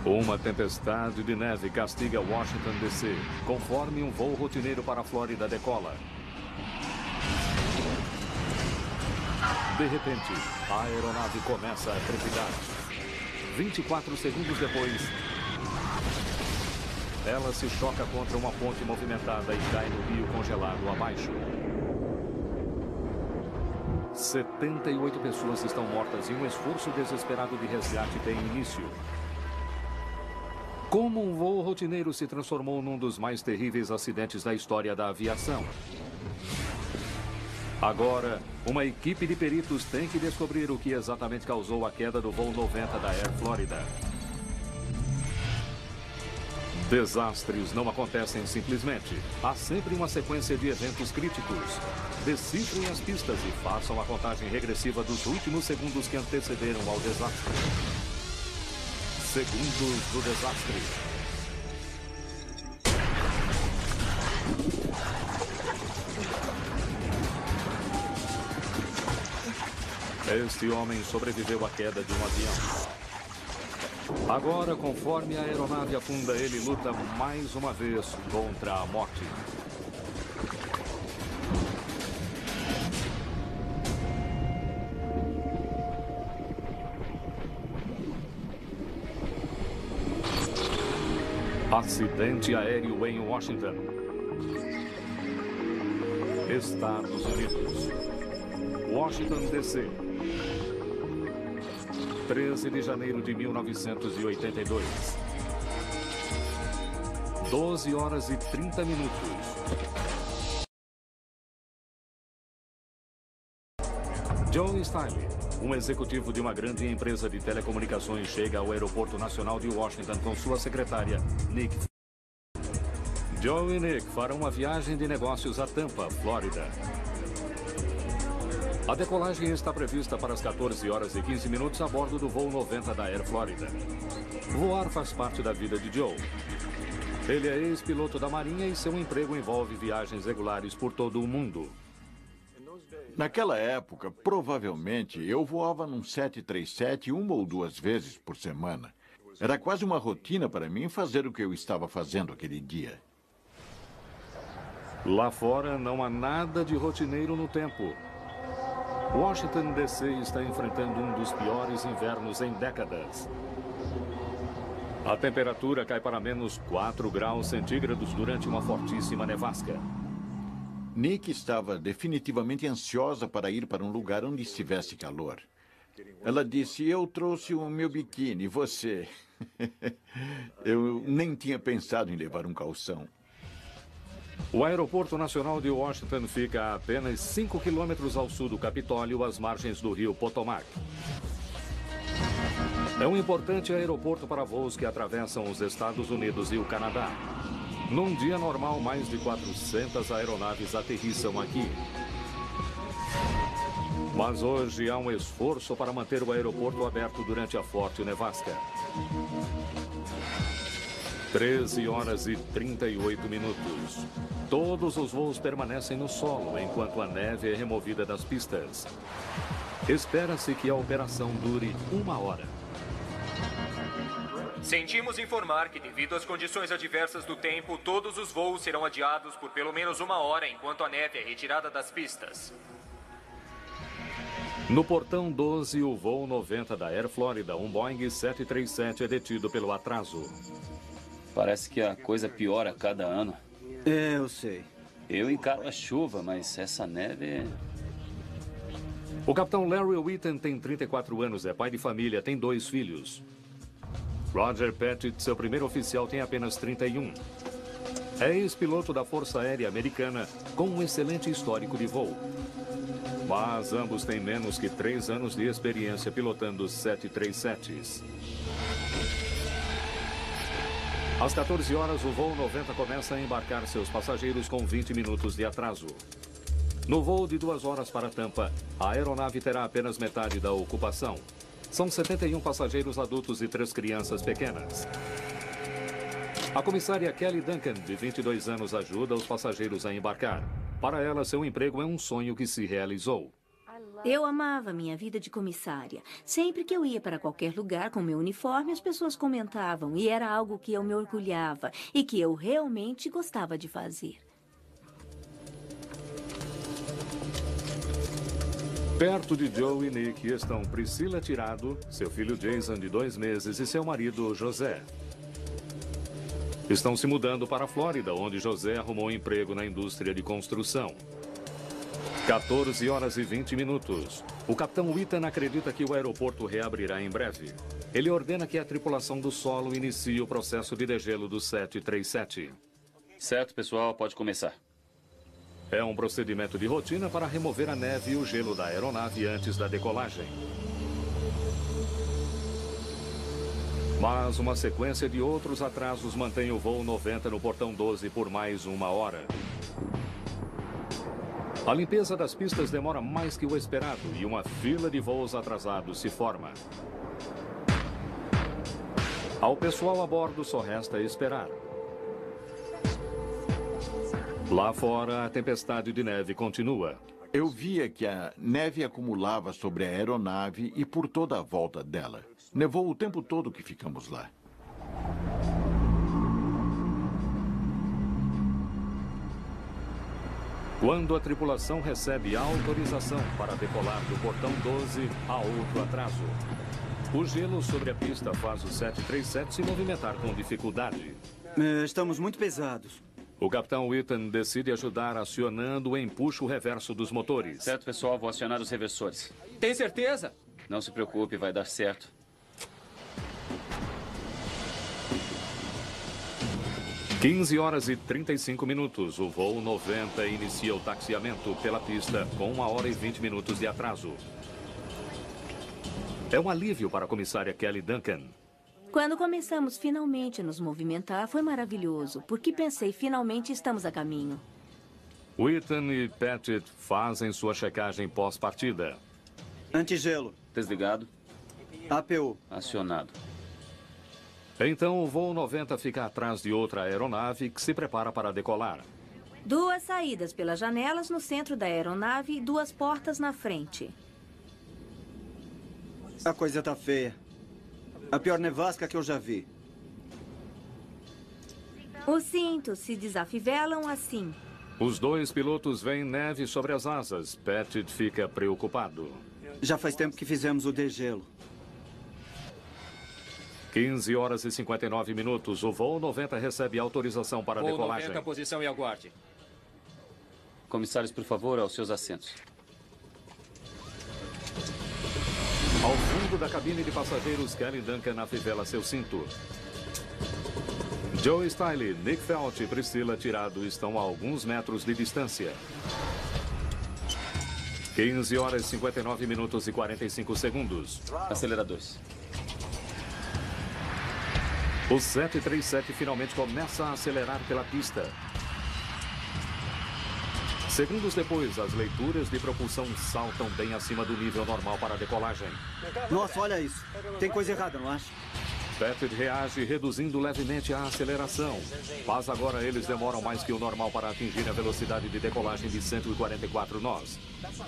Uma tempestade de neve castiga Washington, D.C., conforme um voo rotineiro para a Flórida decola. De repente, a aeronave começa a trepidar. 24 segundos depois, ela se choca contra uma ponte movimentada e cai no rio congelado abaixo. 78 pessoas estão mortas e um esforço desesperado de resgate tem início. Como um voo rotineiro se transformou num dos mais terríveis acidentes da história da aviação? Agora, uma equipe de peritos tem que descobrir o que exatamente causou a queda do voo 90 da Air Florida. Desastres não acontecem simplesmente. Há sempre uma sequência de eventos críticos. Decifrem as pistas e façam a contagem regressiva dos últimos segundos que antecederam ao desastre. Segundos do desastre. Este homem sobreviveu à queda de um avião. Agora, conforme a aeronave afunda, ele luta mais uma vez contra a morte. Acidente aéreo em Washington, Estados Unidos. Washington, D.C. 13 de janeiro de 1982. 12 horas e 30 minutos. Joe Stiley, um executivo de uma grande empresa de telecomunicações, chega ao Aeroporto Nacional de Washington com sua secretária, Nick. Joe e Nick farão uma viagem de negócios a Tampa, Flórida. A decolagem está prevista para as 14 horas e 15 minutos a bordo do voo 90 da Air Florida. Voar faz parte da vida de Joe. Ele é ex-piloto da Marinha e seu emprego envolve viagens regulares por todo o mundo. Naquela época, provavelmente, eu voava num 737 uma ou duas vezes por semana. Era quase uma rotina para mim fazer o que eu estava fazendo aquele dia. Lá fora não há nada de rotineiro no tempo. Washington, D.C. está enfrentando um dos piores invernos em décadas. A temperatura cai para menos 4 graus centígrados durante uma fortíssima nevasca. Nick estava definitivamente ansiosa para ir para um lugar onde estivesse calor. Ela disse, eu trouxe o meu biquíni, você? Eu nem tinha pensado em levar um calção. O Aeroporto Nacional de Washington fica a apenas 5 quilômetros ao sul do Capitólio, às margens do rio Potomac. É um importante aeroporto para voos que atravessam os Estados Unidos e o Canadá. Num dia normal, mais de 400 aeronaves aterrissam aqui. Mas hoje há um esforço para manter o aeroporto aberto durante a forte nevasca. 13 horas e 38 minutos. Todos os voos permanecem no solo enquanto a neve é removida das pistas. Espera-se que a operação dure 1 hora. Sentimos informar que, devido às condições adversas do tempo, todos os voos serão adiados por pelo menos 1 hora enquanto a neve é retirada das pistas. No portão 12, o voo 90 da Air Florida, um Boeing 737, é detido pelo atraso. Parece que a coisa piora a cada ano. É, eu sei. Eu encaro a chuva, mas essa neve... O capitão Larry Whitten tem 34 anos, é pai de família, tem 2 filhos. Roger Pettit, seu primeiro oficial, tem apenas 31. É ex-piloto da Força Aérea Americana, com um excelente histórico de voo. Mas ambos têm menos que 3 anos de experiência pilotando 737s. Às 14 horas, o voo 90 começa a embarcar seus passageiros com 20 minutos de atraso. No voo de 2 horas para Tampa, a aeronave terá apenas metade da ocupação. São 71 passageiros adultos e 3 crianças pequenas. A comissária Kelly Duncan, de 22 anos, ajuda os passageiros a embarcar. Para ela, seu emprego é um sonho que se realizou. Eu amava minha vida de comissária. Sempre que eu ia para qualquer lugar com meu uniforme, as pessoas comentavam, e era algo que eu me orgulhava e que eu realmente gostava de fazer. Perto de Joe e Nick estão Priscila Tirado, seu filho Jason, de 2 meses, e seu marido José. Estão se mudando para a Flórida, onde José arrumou um emprego na indústria de construção. 14 horas e 20 minutos. O capitão Whitten acredita que o aeroporto reabrirá em breve. Ele ordena que a tripulação do solo inicie o processo de degelo do 737. Certo, pessoal, pode começar. É um procedimento de rotina para remover a neve e o gelo da aeronave antes da decolagem. Mas uma sequência de outros atrasos mantém o voo 90 no portão 12 por mais 1 hora. A limpeza das pistas demora mais que o esperado e uma fila de voos atrasados se forma. Ao pessoal a bordo só resta esperar. Lá fora, a tempestade de neve continua. Eu via que a neve acumulava sobre a aeronave e por toda a volta dela. Nevou o tempo todo que ficamos lá. Quando a tripulação recebe a autorização para decolar do portão 12, há outro atraso. O gelo sobre a pista faz o 737 se movimentar com dificuldade. Estamos muito pesados. O capitão Whitten decide ajudar acionando o empuxo reverso dos motores. Certo, pessoal, vou acionar os reversores. Tem certeza? Não se preocupe, vai dar certo. (15 horas e 35 minutos). O voo 90 inicia o taxiamento pela pista com 1 hora e 20 minutos de atraso. É um alívio para a comissária Kelly Duncan. Quando começamos finalmente a nos movimentar, foi maravilhoso, porque pensei, finalmente estamos a caminho. Whitten e Pettit fazem sua checagem pós-partida. Antigelo. Desligado. APU. Acionado. Então o voo 90 fica atrás de outra aeronave que se prepara para decolar. 2 saídas pelas janelas no centro da aeronave e 2 portas na frente. A coisa tá feia. A pior nevasca que eu já vi. Os cintos se desafivelam assim. Os 2 pilotos veem neve sobre as asas. Pettit fica preocupado. Já faz tempo que fizemos o degelo. 15 horas e 59 minutos. O voo 90 recebe autorização para a Voo decolagem. 90, posição e aguarde. Comissários, por favor, aos seus assentos. Ao fundo da cabine de passageiros, Kelly Duncan afivela seu cinto. Joe Stiley, Nick Felt e Priscila Tirado estão a alguns metros de distância. 15 horas, 59 minutos e 45 segundos. Aceleradores. O 737 finalmente começa a acelerar pela pista. Segundos depois, as leituras de propulsão saltam bem acima do nível normal para a decolagem. Nossa, olha isso. Tem coisa errada, não acha? Pettit reage reduzindo levemente a aceleração. Mas agora eles demoram mais que o normal para atingir a velocidade de decolagem de 144 nós.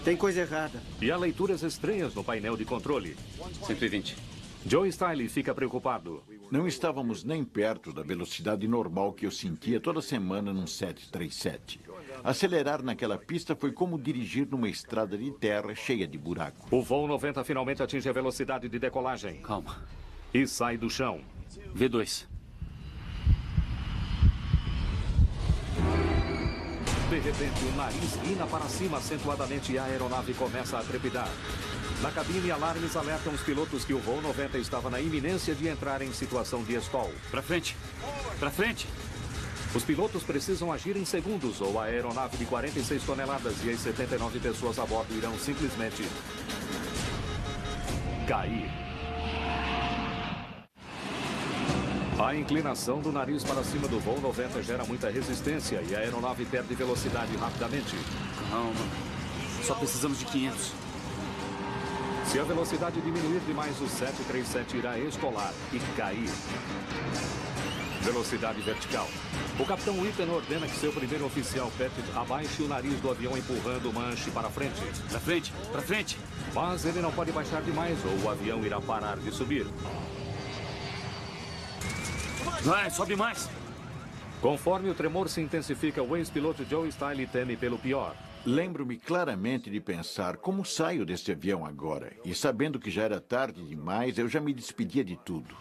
Tem coisa errada. E há leituras estranhas no painel de controle. 120. Joe Stiley fica preocupado. Não estávamos nem perto da velocidade normal que eu sentia toda semana num 737. Acelerar naquela pista foi como dirigir numa estrada de terra cheia de buraco. O voo 90 finalmente atinge a velocidade de decolagem. Calma. E sai do chão. V2. De repente, o nariz guina para cima acentuadamente e a aeronave começa a trepidar. Na cabine, alarmes alertam os pilotos que o voo 90 estava na iminência de entrar em situação de stall. Pra frente. Pra frente. Os pilotos precisam agir em segundos ou a aeronave de 46 toneladas e as 79 pessoas a bordo irão simplesmente cair. A inclinação do nariz para cima do voo 90 gera muita resistência e a aeronave perde velocidade rapidamente. Calma. Só precisamos de 500. Se a velocidade diminuir demais, o 737 irá escolar e cair. Velocidade vertical. O capitão Witten ordena que seu primeiro oficial, Pettit, abaixe o nariz do avião empurrando o manche para frente. Pra frente, pra frente. Mas ele não pode baixar demais ou o avião irá parar de subir. Vai, sobe mais. Conforme o tremor se intensifica, o ex-piloto Joe Stiley teme pelo pior. Lembro-me claramente de pensar como saio deste avião agora. E sabendo que já era tarde demais, eu já me despedia de tudo.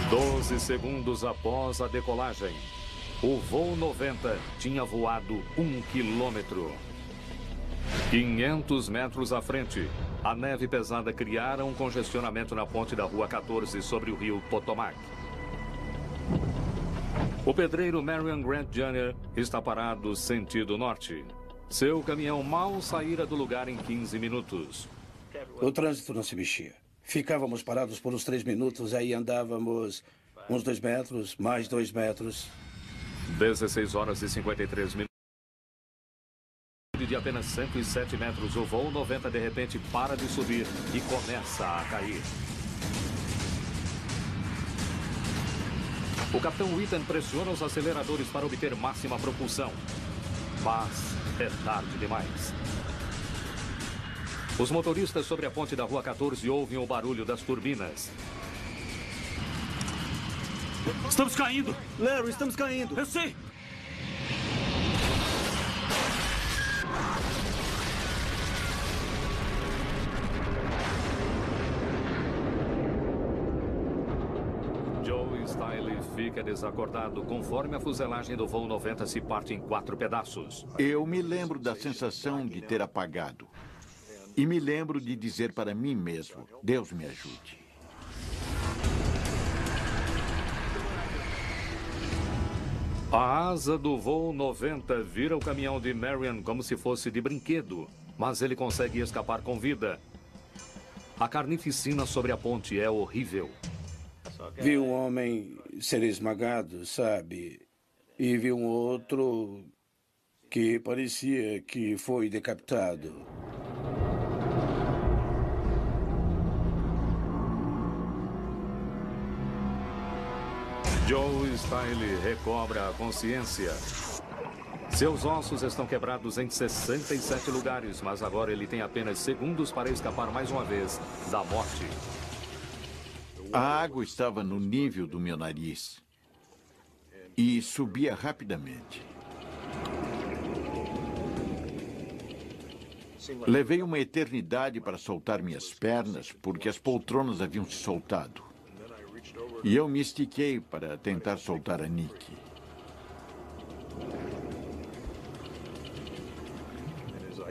12 segundos após a decolagem, o voo 90 tinha voado 1 quilômetro. 500 metros à frente, a neve pesada criara um congestionamento na ponte da Rua 14 sobre o rio Potomac. O pedreiro Marion Grant Jr. está parado sentido norte. Seu caminhão mal saíra do lugar em 15 minutos. O trânsito não se mexia. Ficávamos parados por uns 3 minutos, aí andávamos uns 2 metros, mais 2 metros. 16 horas e 53 minutos. De apenas 107 metros, o voo 90 de repente para de subir e começa a cair. O capitão Witten pressiona os aceleradores para obter máxima propulsão. Mas é tarde demais. Os motoristas sobre a ponte da Rua 14 ouvem o barulho das turbinas. Estamos caindo. Larry, estamos caindo. Eu sei. Joe Stiley fica desacordado conforme a fuselagem do voo 90 se parte em 4 pedaços. Eu me lembro da sensação de ter apagado. E me lembro de dizer para mim mesmo, Deus me ajude. A asa do voo 90 vira o caminhão de Marion como se fosse de brinquedo, mas ele consegue escapar com vida. A carnificina sobre a ponte é horrível. Vi um homem ser esmagado, sabe? E vi um outro que parecia que foi decapitado. Joe Stiley recobra a consciência. Seus ossos estão quebrados em 67 lugares, mas agora ele tem apenas segundos para escapar mais uma vez da morte. A água estava no nível do meu nariz e subia rapidamente. Levei uma eternidade para soltar minhas pernas, porque as poltronas haviam se soltado. E eu me estiquei para tentar soltar a Nick.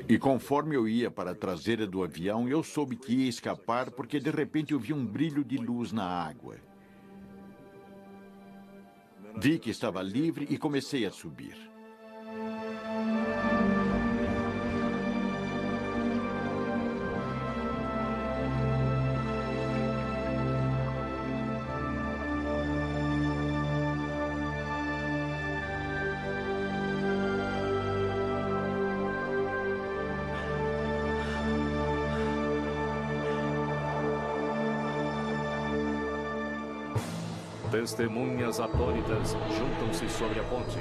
E conforme eu ia para a traseira do avião, eu soube que ia escapar porque de repente eu vi um brilho de luz na água. Vi que estava livre e comecei a subir. Testemunhas atônitas juntam-se sobre a ponte.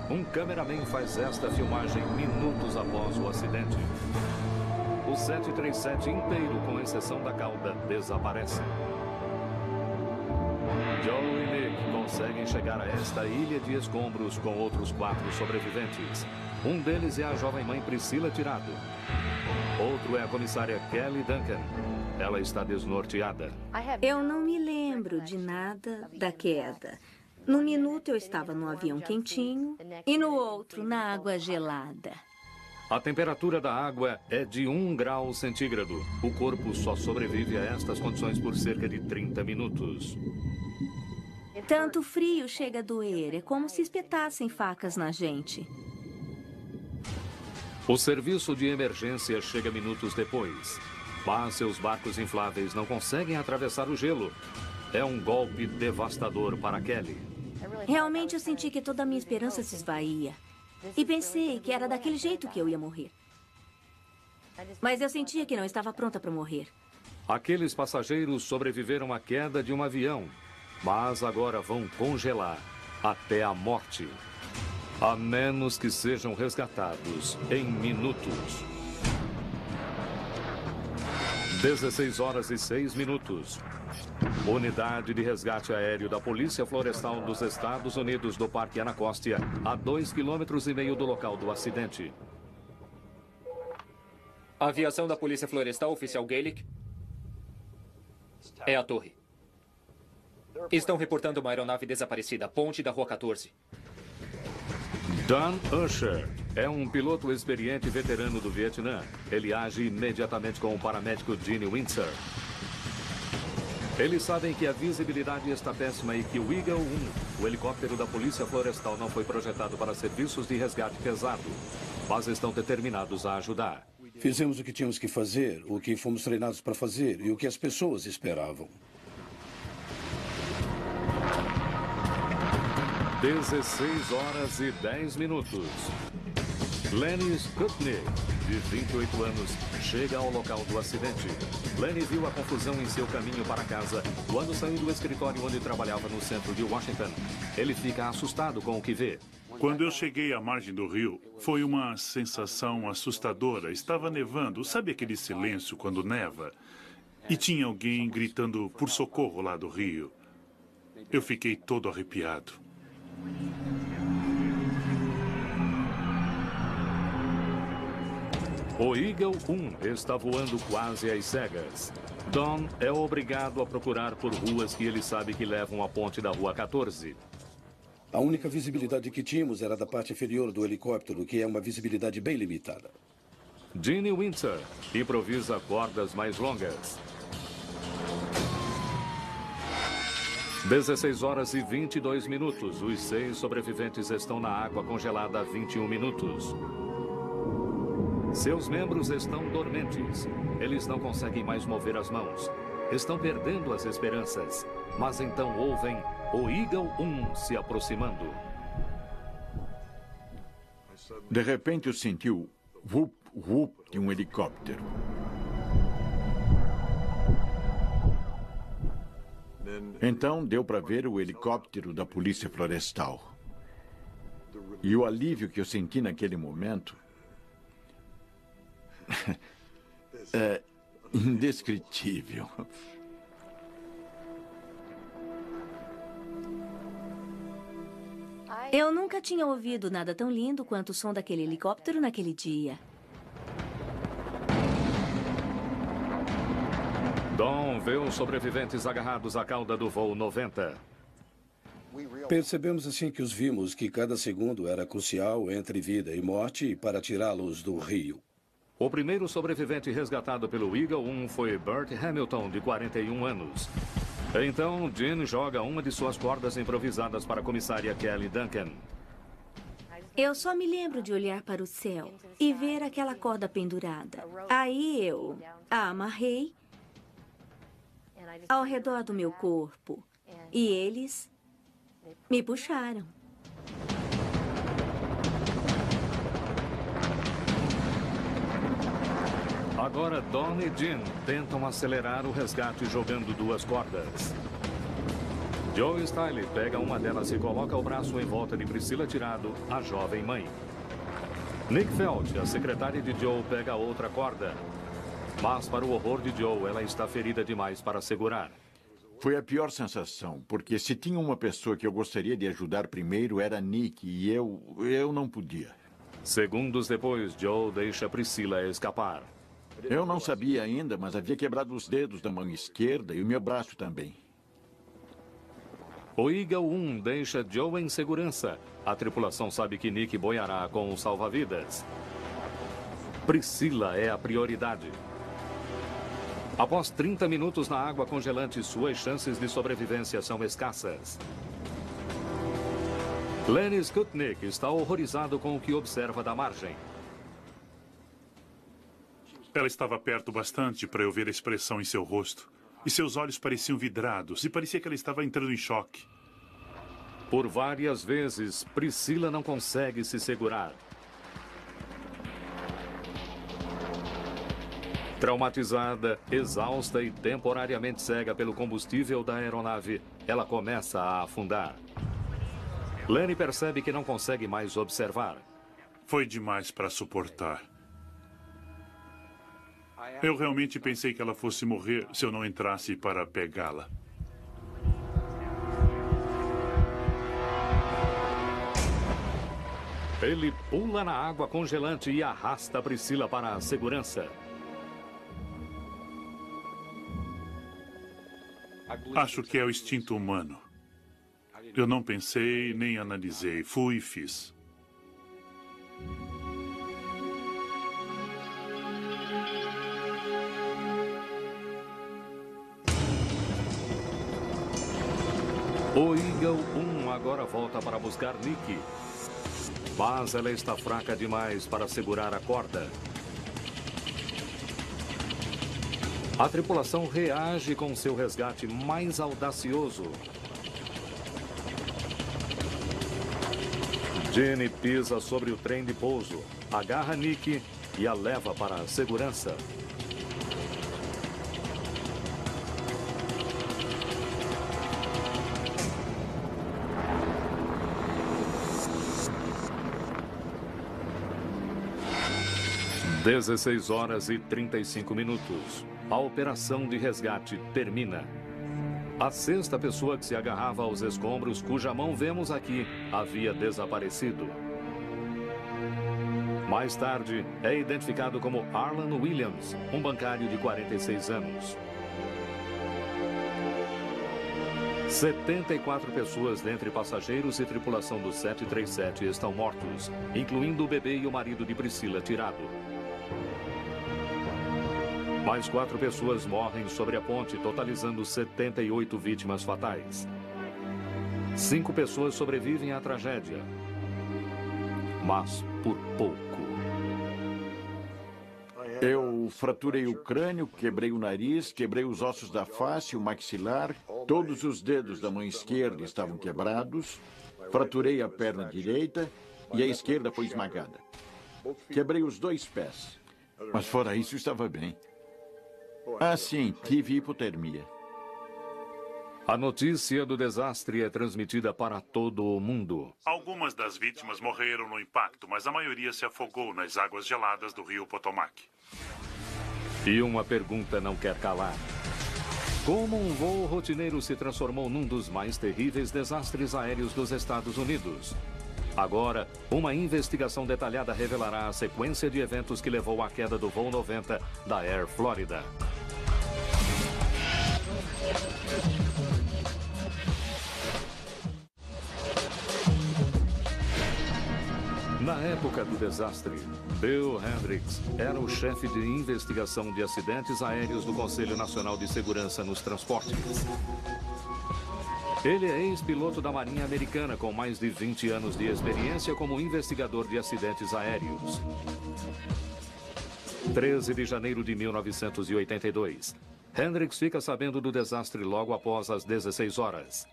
Um cameraman faz esta filmagem minutos após o acidente. O 737 inteiro, com exceção da cauda, desaparece. Joe e Nick conseguem chegar a esta ilha de escombros com outros 4 sobreviventes. Um deles é a jovem mãe Priscila Tirado. Outro é a comissária Kelly Duncan. Ela está desnorteada. Eu não me lembro de nada da queda. Num minuto eu estava no avião quentinho e no outro na água gelada. A temperatura da água é de 1 grau centígrado. O corpo só sobrevive a estas condições por cerca de 30 minutos. Tanto frio chega a doer. É como se espetassem facas na gente. O serviço de emergência chega minutos depois. Mas seus barcos infláveis não conseguem atravessar o gelo. É um golpe devastador para Kelly. Realmente eu senti que toda a minha esperança se esvaía. E pensei que era daquele jeito que eu ia morrer. Mas eu sentia que não estava pronta para morrer. Aqueles passageiros sobreviveram à queda de um avião. mas agora vão congelar até a morte, a menos que sejam resgatados em minutos. 16 horas e 6 minutos. Unidade de resgate aéreo da Polícia Florestal dos Estados Unidos do Parque Anacostia, a 2,5 km do local do acidente. Aviação da Polícia Florestal, oficial Gaelic. É a torre. Estão reportando uma aeronave desaparecida, ponte da Rua 14. Dan Usher é um piloto experiente veterano do Vietnã. Ele age imediatamente com o paramédico Gene Windsor. Eles sabem que a visibilidade está péssima e que o Eagle 1, o helicóptero da Polícia Florestal, não foi projetado para serviços de resgate pesado, mas estão determinados a ajudar. Fizemos o que tínhamos que fazer, o que fomos treinados para fazer e o que as pessoas esperavam. 16 horas e 10 minutos. Lenny Skutnik, de 28 anos, chega ao local do acidente. Lenny viu a confusão em seu caminho para casa quando saiu do escritório onde trabalhava no centro de Washington. Ele fica assustado com o que vê. Quando eu cheguei à margem do rio, foi uma sensação assustadora. Estava nevando. Sabe aquele silêncio quando neva? E tinha alguém gritando por socorro lá do rio. Eu fiquei todo arrepiado. O Eagle 1 está voando quase às cegas. Don é obrigado a procurar por ruas que ele sabe que levam à ponte da Rua 14. A única visibilidade que tínhamos era da parte inferior do helicóptero, que é uma visibilidade bem limitada. Gene Windsor improvisa cordas mais longas. 16 horas e 22 minutos. Os 6 sobreviventes estão na água congelada há 21 minutos. Seus membros estão dormentes. Eles não conseguem mais mover as mãos. Estão perdendo as esperanças. Mas então ouvem o Eagle 1 se aproximando. De repente eu senti o whoop, whoop de um helicóptero. Então deu para ver o helicóptero da Polícia Florestal. E o alívio que eu senti naquele momento é indescritível. Eu nunca tinha ouvido nada tão lindo quanto o som daquele helicóptero naquele dia. Don vê os sobreviventes agarrados à cauda do voo 90. Percebemos assim que os vimos que cada segundo era crucial entre vida e morte para tirá-los do rio. O primeiro sobrevivente resgatado pelo Eagle 1 foi Bert Hamilton, de 41 anos. Então, Gene joga uma de suas cordas improvisadas para a comissária Kelly Duncan. Eu só me lembro de olhar para o céu e ver aquela corda pendurada. Aí eu a amarrei ao redor do meu corpo e eles me puxaram. Agora, Don e Gene tentam acelerar o resgate jogando duas cordas. Joe Stiley pega uma delas e coloca o braço em volta de Priscila Tirado, a jovem mãe. Nick Felt, a secretária de Joe, pega a outra corda. Mas, para o horror de Joe, ela está ferida demais para segurar. Foi a pior sensação, porque se tinha uma pessoa que eu gostaria de ajudar primeiro era Nick e eu não podia. Segundos depois, Joe deixa Priscila escapar. Eu não sabia ainda, mas havia quebrado os dedos da mão esquerda e o meu braço também. O Eagle 1 deixa Joe em segurança. A tripulação sabe que Nick boiará com o salva-vidas. Priscila é a prioridade. Após 30 minutos na água congelante, suas chances de sobrevivência são escassas. Lenny Skutnik está horrorizado com o que observa da margem. Ela estava perto bastante para eu ver a expressão em seu rosto. E seus olhos pareciam vidrados e parecia que ela estava entrando em choque. Por várias vezes, Priscila não consegue se segurar. Traumatizada, exausta e temporariamente cega pelo combustível da aeronave, ela começa a afundar. Lenny percebe que não consegue mais observar. Foi demais para suportar. Eu realmente pensei que ela fosse morrer se eu não entrasse para pegá-la. Ele pula na água congelante e arrasta Priscila para a segurança. Acho que é o instinto humano. Eu não pensei nem analisei. Fui e fiz. O Eagle 1 agora volta para buscar Nikki. Mas ela está fraca demais para segurar a corda. A tripulação reage com seu resgate mais audacioso. Jenny pisa sobre o trem de pouso, agarra Nikki e a leva para a segurança. Às 16h35. A operação de resgate termina. A sexta pessoa que se agarrava aos escombros, cuja mão vemos aqui, havia desaparecido. Mais tarde, é identificado como Arlan Williams, um bancário de 46 anos. 74 pessoas dentre passageiros e tripulação do 737 estão mortos, incluindo o bebê e o marido de Priscila tirado. Mais 4 pessoas morrem sobre a ponte, totalizando 78 vítimas fatais. 5 pessoas sobrevivem à tragédia, mas por pouco. Eu fraturei o crânio, quebrei o nariz, quebrei os ossos da face, o maxilar. Todos os dedos da mão esquerda estavam quebrados. Fraturei a perna direita e a esquerda foi esmagada. Quebrei os 2 pés. Mas fora isso, estava bem. Ah, sim, tive hipotermia. A notícia do desastre é transmitida para todo o mundo. Algumas das vítimas morreram no impacto, mas a maioria se afogou nas águas geladas do rio Potomac. E uma pergunta não quer calar. Como um voo rotineiro se transformou num dos mais terríveis desastres aéreos dos Estados Unidos? Agora, uma investigação detalhada revelará a sequência de eventos que levou à queda do voo 90 da Air Florida. Na época do desastre, Bill Hendricks era o chefe de investigação de acidentes aéreos do Conselho Nacional de Segurança nos Transportes. Ele é ex-piloto da Marinha Americana com mais de 20 anos de experiência como investigador de acidentes aéreos. 13 de janeiro de 1982. Hendricks fica sabendo do desastre logo após as 16 horas.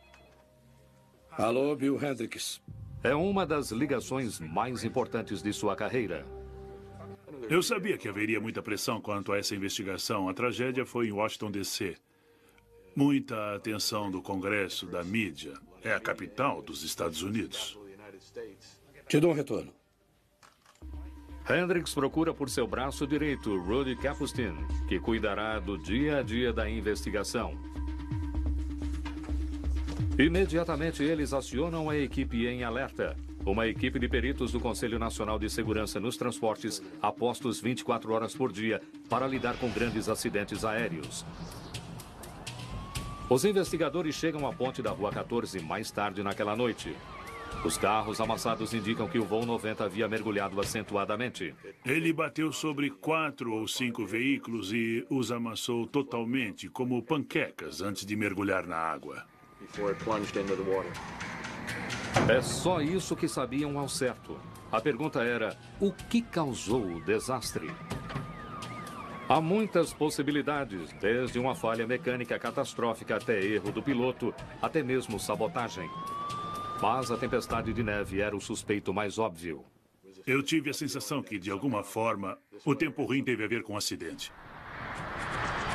Alô, Bill Hendricks. É uma das ligações mais importantes de sua carreira. Eu sabia que haveria muita pressão quanto a essa investigação. A tragédia foi em Washington, D.C. Muita atenção do Congresso, da mídia. É a capital dos Estados Unidos. Te dou um retorno. Hendricks procura por seu braço direito, Rudy Kapustin, que cuidará do dia a dia da investigação. Imediatamente eles acionam a equipe em alerta. Uma equipe de peritos do Conselho Nacional de Segurança nos Transportes, apostos 24 horas por dia, para lidar com grandes acidentes aéreos. Os investigadores chegam à ponte da Rua 14 mais tarde naquela noite. Os carros amassados indicam que o voo 90 havia mergulhado acentuadamente. Ele bateu sobre 4 ou 5 veículos e os amassou totalmente, como panquecas, antes de mergulhar na água. É só isso que sabiam ao certo. A pergunta era, o que causou o desastre? Há muitas possibilidades, desde uma falha mecânica catastrófica até erro do piloto, até mesmo sabotagem. Mas a tempestade de neve era o suspeito mais óbvio. Eu tive a sensação que, de alguma forma, o tempo ruim teve a ver com o acidente.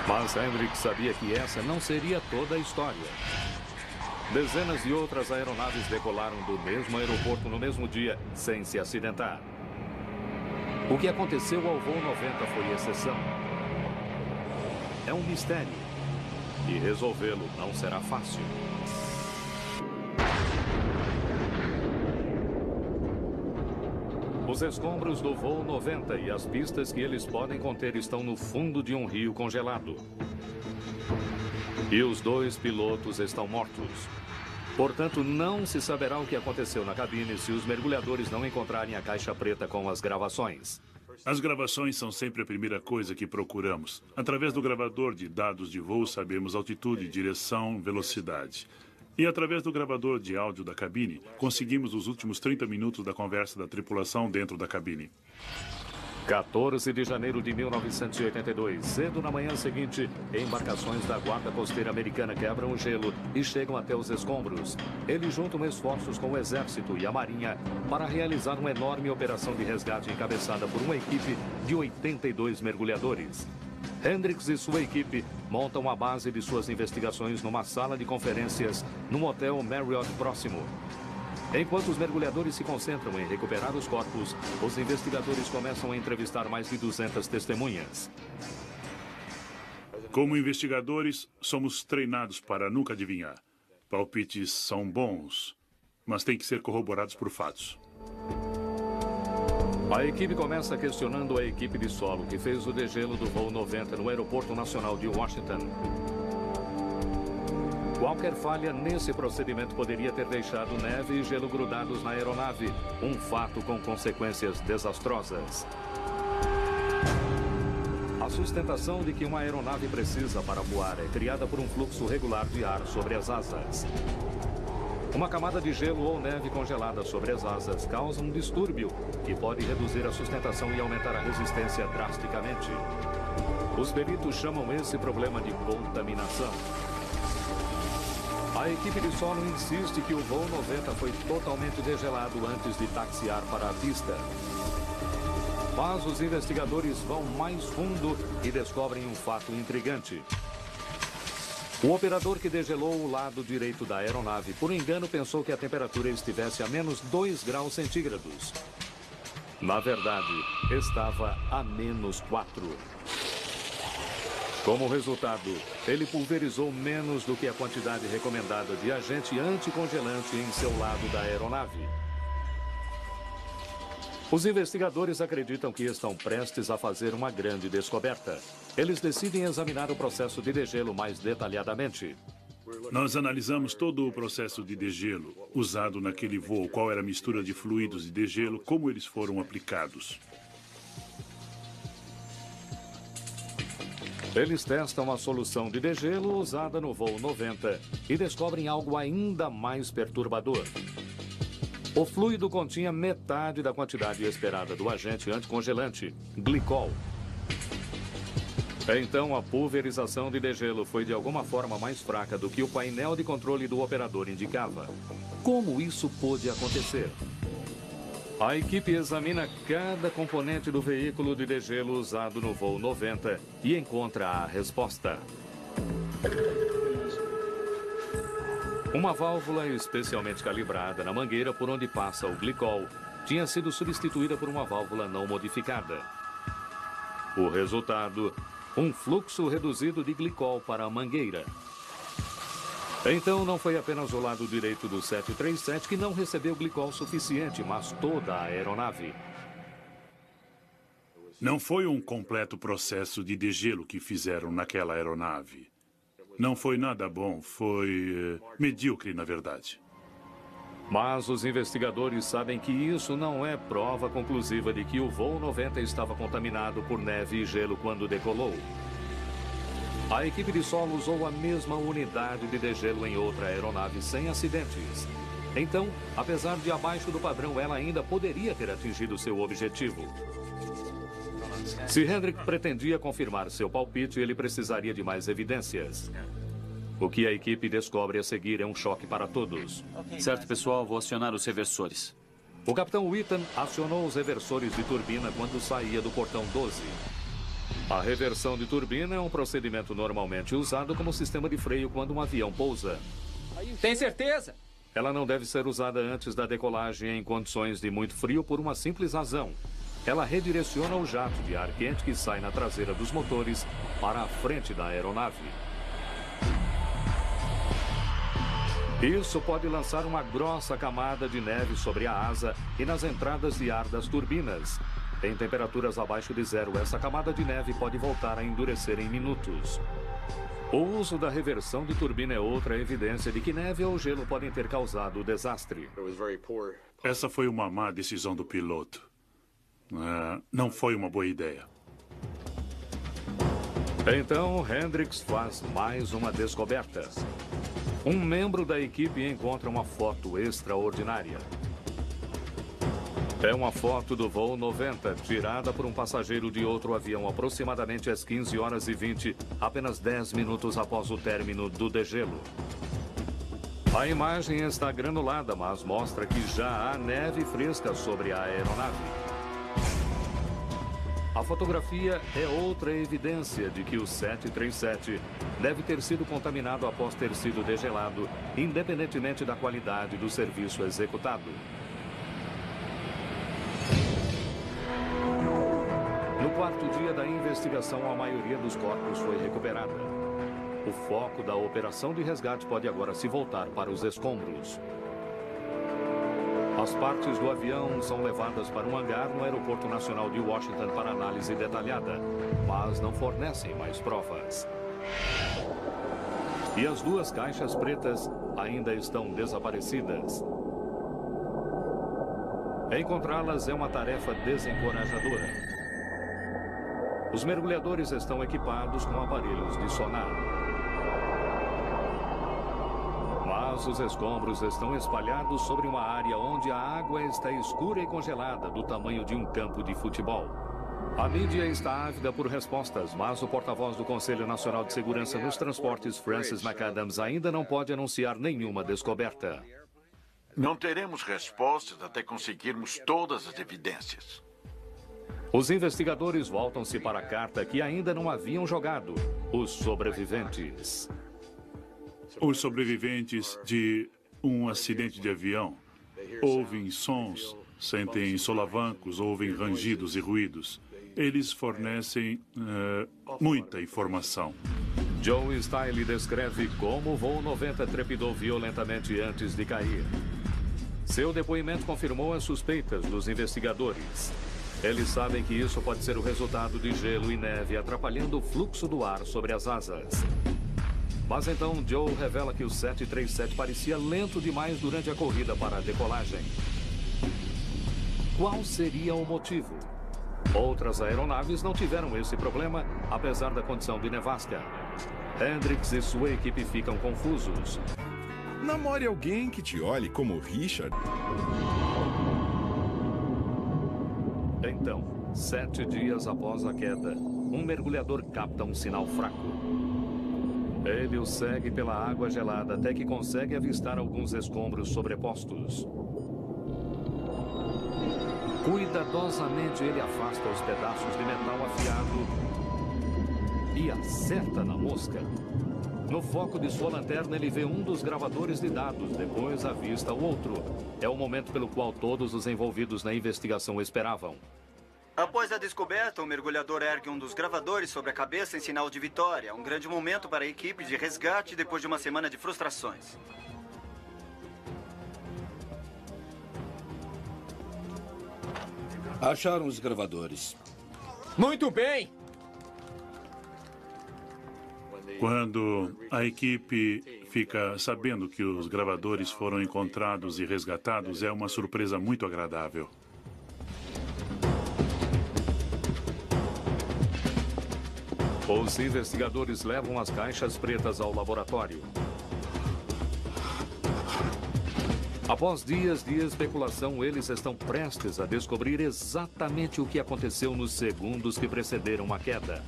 Mas Hendricks sabia que essa não seria toda a história. Dezenas de outras aeronaves decolaram do mesmo aeroporto no mesmo dia, sem se acidentar. O que aconteceu ao voo 90 foi exceção. É um mistério. E resolvê-lo não será fácil. Os escombros do voo 90 e as pistas que eles podem conter estão no fundo de um rio congelado. E os 2 pilotos estão mortos. Portanto, não se saberá o que aconteceu na cabine se os mergulhadores não encontrarem a caixa preta com as gravações. As gravações são sempre a primeira coisa que procuramos. Através do gravador de dados de voo, sabemos altitude, direção, velocidade. E através do gravador de áudio da cabine, conseguimos os últimos 30 minutos da conversa da tripulação dentro da cabine. 14 de janeiro de 1982, cedo na manhã seguinte, embarcações da Guarda Costeira Americana quebram o gelo e chegam até os escombros. Eles juntam esforços com o Exército e a Marinha para realizar uma enorme operação de resgate encabeçada por uma equipe de 82 mergulhadores. Hendricks e sua equipe montam a base de suas investigações numa sala de conferências num hotel Marriott próximo. Enquanto os mergulhadores se concentram em recuperar os corpos, os investigadores começam a entrevistar mais de 200 testemunhas. Como investigadores, somos treinados para nunca adivinhar. Palpites são bons, mas têm que ser corroborados por fatos. A equipe começa questionando a equipe de solo que fez o degelo do voo 90 no Aeroporto Nacional de Washington. Qualquer falha nesse procedimento poderia ter deixado neve e gelo grudados na aeronave, um fato com consequências desastrosas. A sustentação de que uma aeronave precisa para voar é criada por um fluxo regular de ar sobre as asas. Uma camada de gelo ou neve congelada sobre as asas causa um distúrbio que pode reduzir a sustentação e aumentar a resistência drasticamente. Os peritos chamam esse problema de contaminação. A equipe de solo insiste que o voo 90 foi totalmente degelado antes de taxiar para a pista. Mas os investigadores vão mais fundo e descobrem um fato intrigante. O operador que degelou o lado direito da aeronave, por engano, pensou que a temperatura estivesse a menos 2 graus centígrados. Na verdade, estava a menos 4. Como resultado, ele pulverizou menos do que a quantidade recomendada de agente anticongelante em seu lado da aeronave. Os investigadores acreditam que estão prestes a fazer uma grande descoberta. Eles decidem examinar o processo de degelo mais detalhadamente. Nós analisamos todo o processo de degelo usado naquele voo, qual era a mistura de fluidos de degelo, como eles foram aplicados. Eles testam a solução de degelo usada no voo 90 e descobrem algo ainda mais perturbador. O fluido continha metade da quantidade esperada do agente anticongelante, glicol. Então, a pulverização de degelo foi de alguma forma mais fraca do que o painel de controle do operador indicava. Como isso pôde acontecer? A equipe examina cada componente do veículo de degelo usado no voo 90 e encontra a resposta. Uma válvula especialmente calibrada na mangueira por onde passa o glicol tinha sido substituída por uma válvula não modificada. O resultado, um fluxo reduzido de glicol para a mangueira. Então, não foi apenas o lado direito do 737 que não recebeu glicol suficiente, mas toda a aeronave. Não foi um completo processo de degelo que fizeram naquela aeronave. Não foi nada bom, foi medíocre, na verdade. Mas os investigadores sabem que isso não é prova conclusiva de que o voo 90 estava contaminado por neve e gelo quando decolou. A equipe de solo usou a mesma unidade de degelo em outra aeronave sem acidentes. Então, apesar de abaixo do padrão, ela ainda poderia ter atingido seu objetivo. Se Hendrick pretendia confirmar seu palpite, ele precisaria de mais evidências. O que a equipe descobre a seguir é um choque para todos. Certo, pessoal, vou acionar os reversores. O capitão Whitten acionou os reversores de turbina quando saía do portão 12. A reversão de turbina é um procedimento normalmente usado como sistema de freio quando um avião pousa. Tem certeza? Ela não deve ser usada antes da decolagem em condições de muito frio por uma simples razão. Ela redireciona o jato de ar quente que sai na traseira dos motores para a frente da aeronave. Isso pode lançar uma grossa camada de neve sobre a asa e nas entradas de ar das turbinas. Em temperaturas abaixo de zero, essa camada de neve pode voltar a endurecer em minutos. O uso da reversão de turbina é outra evidência de que neve ou gelo podem ter causado o desastre. Essa foi uma má decisão do piloto. Não foi uma boa ideia. Então, Hendricks faz mais uma descoberta. Um membro da equipe encontra uma foto extraordinária. É uma foto do voo 90, tirada por um passageiro de outro avião aproximadamente às 15h20, apenas 10 minutos após o término do degelo. A imagem está granulada, mas mostra que já há neve fresca sobre a aeronave. A fotografia é outra evidência de que o 737 deve ter sido contaminado após ter sido degelado, independentemente da qualidade do serviço executado. No quarto dia da investigação, a maioria dos corpos foi recuperada. O foco da operação de resgate pode agora se voltar para os escombros. As partes do avião são levadas para um hangar no Aeroporto Nacional de Washington para análise detalhada, mas não fornecem mais provas. E as duas caixas pretas ainda estão desaparecidas. Encontrá-las é uma tarefa desencorajadora. Os mergulhadores estão equipados com aparelhos de sonar. Mas os escombros estão espalhados sobre uma área onde a água está escura e congelada, do tamanho de um campo de futebol. A mídia está ávida por respostas, mas o porta-voz do Conselho Nacional de Segurança nos Transportes, Francis McAdams, ainda não pode anunciar nenhuma descoberta. Não teremos respostas até conseguirmos todas as evidências. Os investigadores voltam-se para a carta que ainda não haviam jogado: os sobreviventes. Os sobreviventes de um acidente de avião ouvem sons, sentem solavancos, ouvem rangidos e ruídos. Eles fornecem muita informação. Joe Style descreve como o voo 90 trepidou violentamente antes de cair. Seu depoimento confirmou as suspeitas dos investigadores. Eles sabem que isso pode ser o resultado de gelo e neve atrapalhando o fluxo do ar sobre as asas. Mas então Joe revela que o 737 parecia lento demais durante a corrida para a decolagem. Qual seria o motivo? Outras aeronaves não tiveram esse problema, apesar da condição de nevasca. Hendricks e sua equipe ficam confusos. Namore alguém que te olhe como Richard. Então, 7 dias após a queda, um mergulhador capta um sinal fraco. Ele o segue pela água gelada até que consegue avistar alguns escombros sobrepostos. Cuidadosamente, ele afasta os pedaços de metal afiado e acerta na mosca. No foco de sua lanterna, ele vê um dos gravadores de dados, depois avista o outro. É o momento pelo qual todos os envolvidos na investigação esperavam. Após a descoberta, o mergulhador ergue um dos gravadores sobre a cabeça em sinal de vitória. Um grande momento para a equipe de resgate depois de uma semana de frustrações. Acharam os gravadores. Muito bem! Quando a equipe fica sabendo que os gravadores foram encontrados e resgatados, é uma surpresa muito agradável. Os investigadores levam as caixas pretas ao laboratório. Após dias de especulação, eles estão prestes a descobrir exatamente o que aconteceu nos segundos que precederam a queda.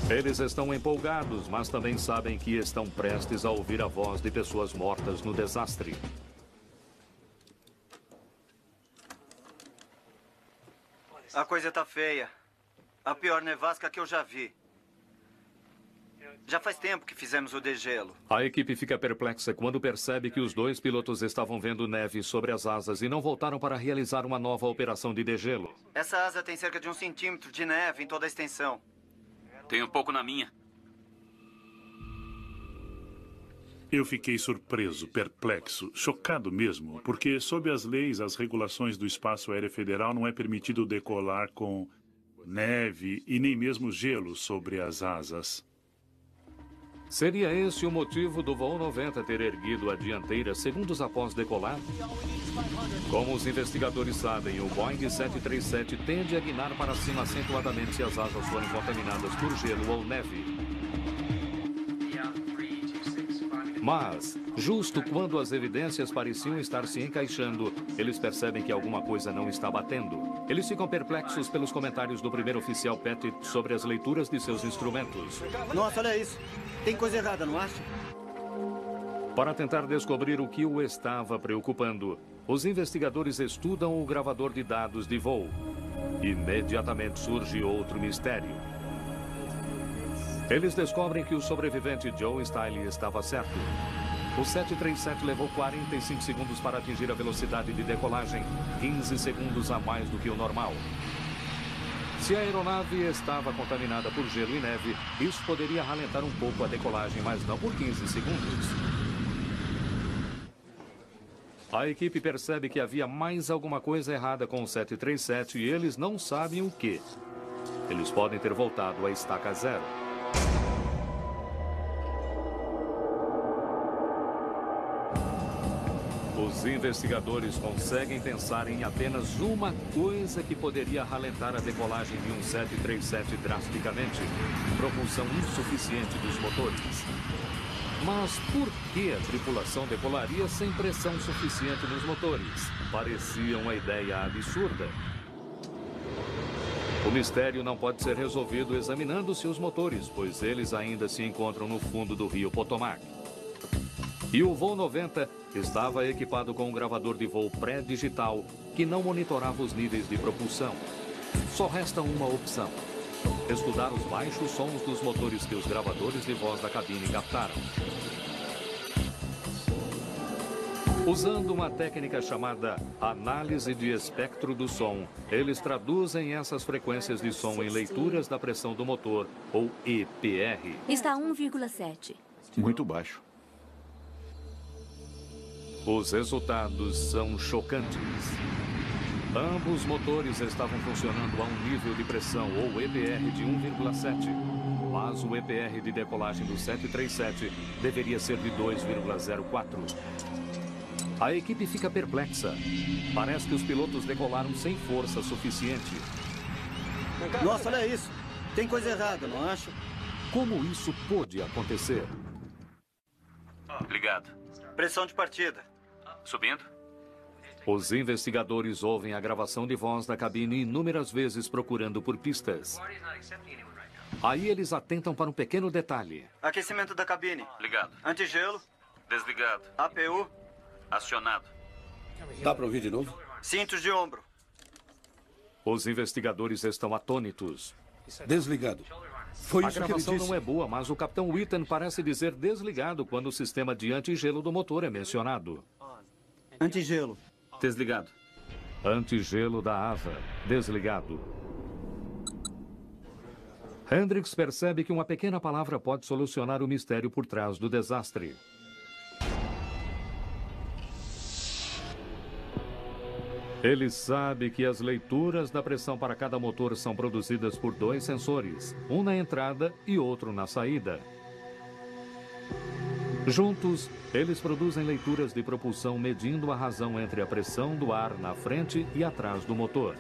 Eles estão empolgados, mas também sabem que estão prestes a ouvir a voz de pessoas mortas no desastre. A coisa tá feia. A pior nevasca que eu já vi. Já faz tempo que fizemos o degelo. A equipe fica perplexa quando percebe que os dois pilotos estavam vendo neve sobre as asas e não voltaram para realizar uma nova operação de degelo. Essa asa tem cerca de 1 centímetro de neve em toda a extensão. Tem um pouco na minha. Eu fiquei surpreso, perplexo, chocado mesmo, porque, sob as leis, as regulações do Espaço Aéreo Federal, não é permitido decolar com neve e nem mesmo gelo sobre as asas. Seria esse o motivo do voo 90 ter erguido a dianteira segundos após decolar? Como os investigadores sabem, o Boeing 737 tende a guinar para cima acentuadamente se as asas forem contaminadas por gelo ou neve. Mas, justo quando as evidências pareciam estar se encaixando, eles percebem que alguma coisa não está batendo. Eles ficam perplexos pelos comentários do primeiro oficial Pettit sobre as leituras de seus instrumentos. Nossa, olha isso. Tem coisa errada, não acha? Para tentar descobrir o que o estava preocupando, os investigadores estudam o gravador de dados de voo. Imediatamente surge outro mistério. Eles descobrem que o sobrevivente Joe Stiley estava certo. O 737 levou 45 segundos para atingir a velocidade de decolagem, 15 segundos a mais do que o normal. Se a aeronave estava contaminada por gelo e neve, isso poderia ralentar um pouco a decolagem, mas não por 15 segundos. A equipe percebe que havia mais alguma coisa errada com o 737 e eles não sabem o que. Eles podem ter voltado à estaca zero. Os investigadores conseguem pensar em apenas uma coisa que poderia ralentar a decolagem de um 737 drasticamente: propulsão insuficiente dos motores. Mas por que a tripulação decolaria sem pressão suficiente nos motores? Parecia uma ideia absurda. O mistério não pode ser resolvido examinando-se os motores, pois eles ainda se encontram no fundo do rio Potomac. E o voo 90 estava equipado com um gravador de voo pré-digital que não monitorava os níveis de propulsão. Só resta uma opção: estudar os baixos sons dos motores que os gravadores de voz da cabine captaram. Usando uma técnica chamada análise de espectro do som, eles traduzem essas frequências de som em leituras da pressão do motor, ou EPR. Está 1,7. Muito baixo. Os resultados são chocantes. Ambos motores estavam funcionando a um nível de pressão, ou EPR, de 1,7. Mas o EPR de decolagem do 737 deveria ser de 2,04. A equipe fica perplexa. Parece que os pilotos decolaram sem força suficiente. Nossa, olha isso. Tem coisa errada, não acha? Como isso pôde acontecer? Ligado. Pressão de partida. Subindo. Os investigadores ouvem a gravação de voz da cabine inúmeras vezes procurando por pistas. Aí eles atentam para um pequeno detalhe. Aquecimento da cabine. Ligado. Antigelo. Desligado. APU. Acionado. Dá para ouvir de novo? Cintos de ombro. Os investigadores estão atônitos. Desligado. Foi A isso que ele gravação disse. não é boa, mas o capitão Witten parece dizer desligado quando o sistema de antigelo do motor é mencionado. Antigelo. Desligado. Antigelo da asa, desligado. Hendricks percebe que uma pequena palavra pode solucionar o mistério por trás do desastre. Ele sabe que as leituras da pressão para cada motor são produzidas por dois sensores, um na entrada e outro na saída. Juntos, eles produzem leituras de propulsão medindo a razão entre a pressão do ar na frente e atrás do motor.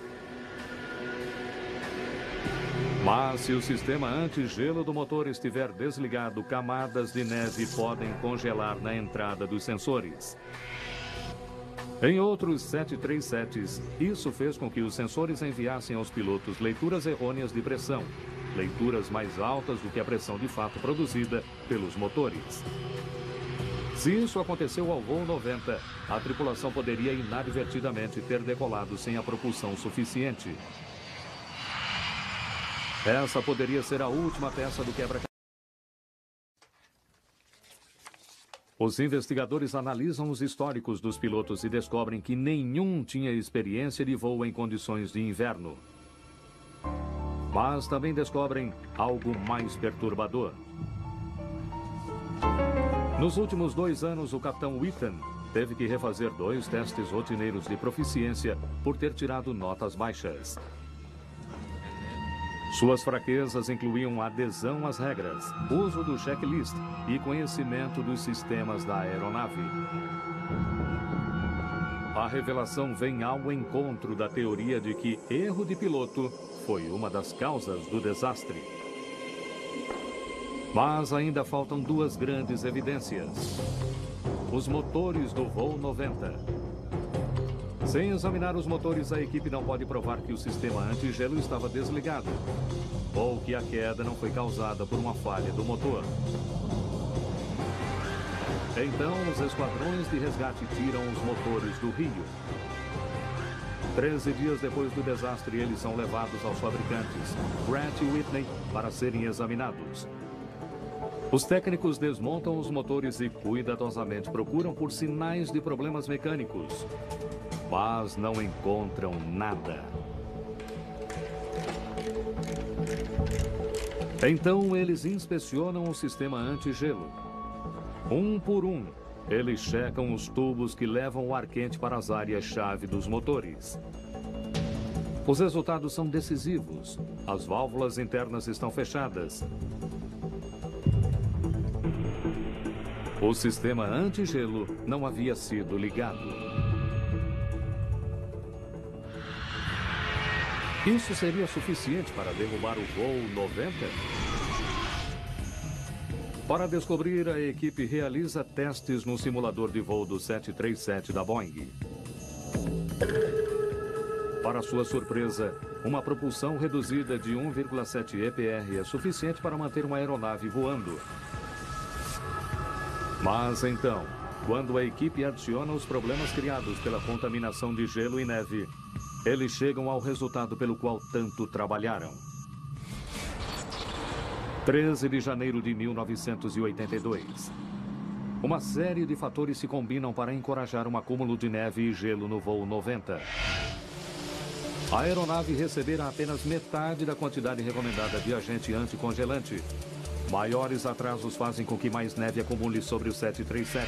Mas se o sistema antigelo do motor estiver desligado, camadas de neve podem congelar na entrada dos sensores. Em outros 737s, isso fez com que os sensores enviassem aos pilotos leituras errôneas de pressão, leituras mais altas do que a pressão de fato produzida pelos motores. Se isso aconteceu ao voo 90, a tripulação poderia inadvertidamente ter decolado sem a propulsão suficiente. Essa poderia ser a última peça do quebra-cabeça. Os investigadores analisam os históricos dos pilotos e descobrem que nenhum tinha experiência de voo em condições de inverno. Mas também descobrem algo mais perturbador. Nos últimos 2 anos, o capitão Whitten teve que refazer 2 testes rotineiros de proficiência por ter tirado notas baixas. Suas fraquezas incluíam adesão às regras, uso do checklist e conhecimento dos sistemas da aeronave. A revelação vem ao encontro da teoria de que erro de piloto foi uma das causas do desastre. Mas ainda faltam 2 grandes evidências. Os motores do voo 90. Sem examinar os motores, a equipe não pode provar que o sistema anti-gelo estava desligado ou que a queda não foi causada por uma falha do motor. Então, os esquadrões de resgate tiram os motores do rio. 13 dias depois do desastre, eles são levados aos fabricantes, Pratt e Whitney, para serem examinados. Os técnicos desmontam os motores e cuidadosamente procuram por sinais de problemas mecânicos, mas não encontram nada. Então eles inspecionam o sistema anti-gelo. Um por um, eles checam os tubos que levam o ar quente para as áreas-chave dos motores. Os resultados são decisivos. As válvulas internas estão fechadas. O sistema anti-gelo não havia sido ligado. Isso seria suficiente para derrubar o voo 90? Para descobrir, a equipe realiza testes no simulador de voo do 737 da Boeing. Para sua surpresa, uma propulsão reduzida de 1,7 EPR é suficiente para manter uma aeronave voando. Mas então, quando a equipe adiciona os problemas criados pela contaminação de gelo e neve, eles chegam ao resultado pelo qual tanto trabalharam. 13 de janeiro de 1982. Uma série de fatores se combinam para encorajar um acúmulo de neve e gelo no voo 90. A aeronave receberá apenas metade da quantidade recomendada de agente anticongelante. Maiores atrasos fazem com que mais neve acumule sobre o 737.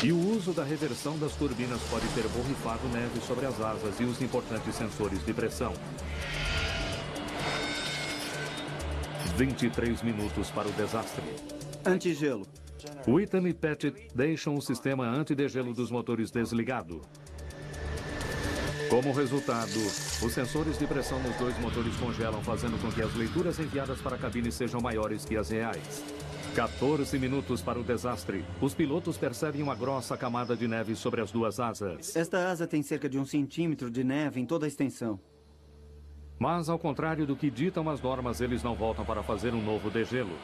E o uso da reversão das turbinas pode ter borrifado neve sobre as asas e os importantes sensores de pressão. 23 minutos para o desastre. Antigelo. Whitten e Pettit deixam o sistema antidegelo dos motores desligado. Como resultado, os sensores de pressão nos 2 motores congelam, fazendo com que as leituras enviadas para a cabine sejam maiores que as reais. 14 minutos para o desastre. Os pilotos percebem uma grossa camada de neve sobre as 2 asas. Esta asa tem cerca de 1 centímetro de neve em toda a extensão. Mas, ao contrário do que ditam as normas, eles não voltam para fazer um novo degelo.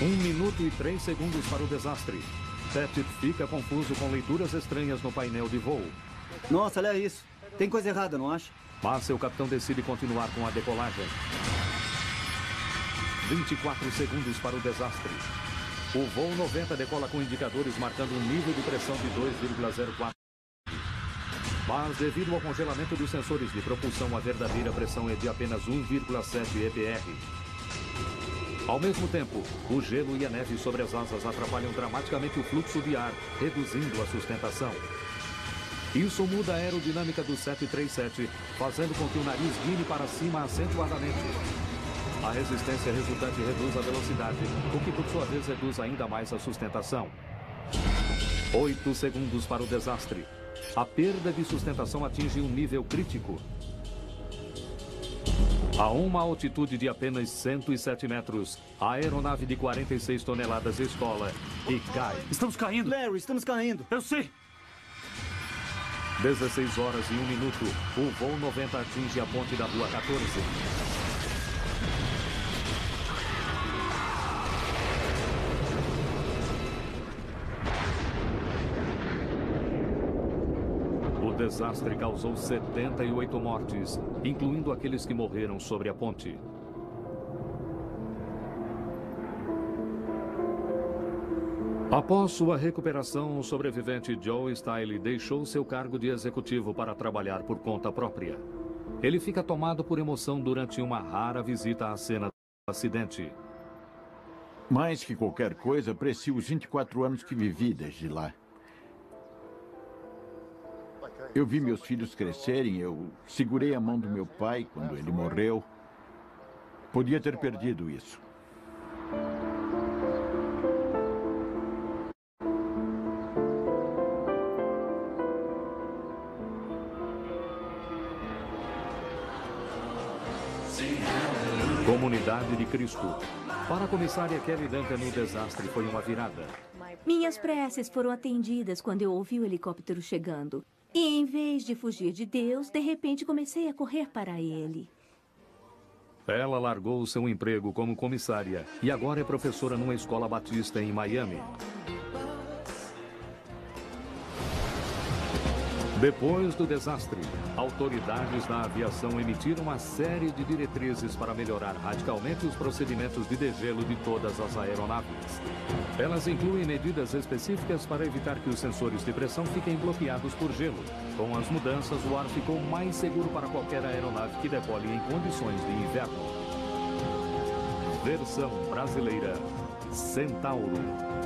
1 minuto e 3 segundos para o desastre. Pettit fica confuso com leituras estranhas no painel de voo. Nossa, olha isso. Tem coisa errada, não acha? Mas seu capitão decide continuar com a decolagem. 24 segundos para o desastre. O voo 90 decola com indicadores marcando um nível de pressão de 2,04. Mas, devido ao congelamento dos sensores de propulsão, a verdadeira pressão é de apenas 1,7 EPR. Ao mesmo tempo, o gelo e a neve sobre as asas atrapalham dramaticamente o fluxo de ar, reduzindo a sustentação. Isso muda a aerodinâmica do 737, fazendo com que o nariz guine para cima acentuadamente. A resistência resultante reduz a velocidade, o que por sua vez reduz ainda mais a sustentação. 8 segundos para o desastre. A perda de sustentação atinge um nível crítico. A uma altitude de apenas 107 metros, a aeronave de 46 toneladas escola e cai. Estamos caindo! Larry, estamos caindo! Eu sei! 16 horas e 1 minuto, o voo 90 atinge a ponte da Rua 14. O desastre causou 78 mortes, incluindo aqueles que morreram sobre a ponte. Após sua recuperação, o sobrevivente Joe Stiley deixou seu cargo de executivo para trabalhar por conta própria. Ele fica tomado por emoção durante uma rara visita à cena do acidente. Mais que qualquer coisa, aprecio os 24 anos que vivi desde lá. Eu vi meus filhos crescerem, eu segurei a mão do meu pai quando ele morreu. Podia ter perdido isso. Comunidade de Cristo. Para a comissária Kelly Duncan, o desastre foi uma virada. Minhas preces foram atendidas quando eu ouvi o helicóptero chegando. E em vez de fugir de Deus, de repente comecei a correr para ele. Ela largou seu emprego como comissária e agora é professora numa escola batista em Miami. Depois do desastre, autoridades da aviação emitiram uma série de diretrizes para melhorar radicalmente os procedimentos de degelo de todas as aeronaves. Elas incluem medidas específicas para evitar que os sensores de pressão fiquem bloqueados por gelo. Com as mudanças, o ar ficou mais seguro para qualquer aeronave que decole em condições de inverno. Versão brasileira: Centauro.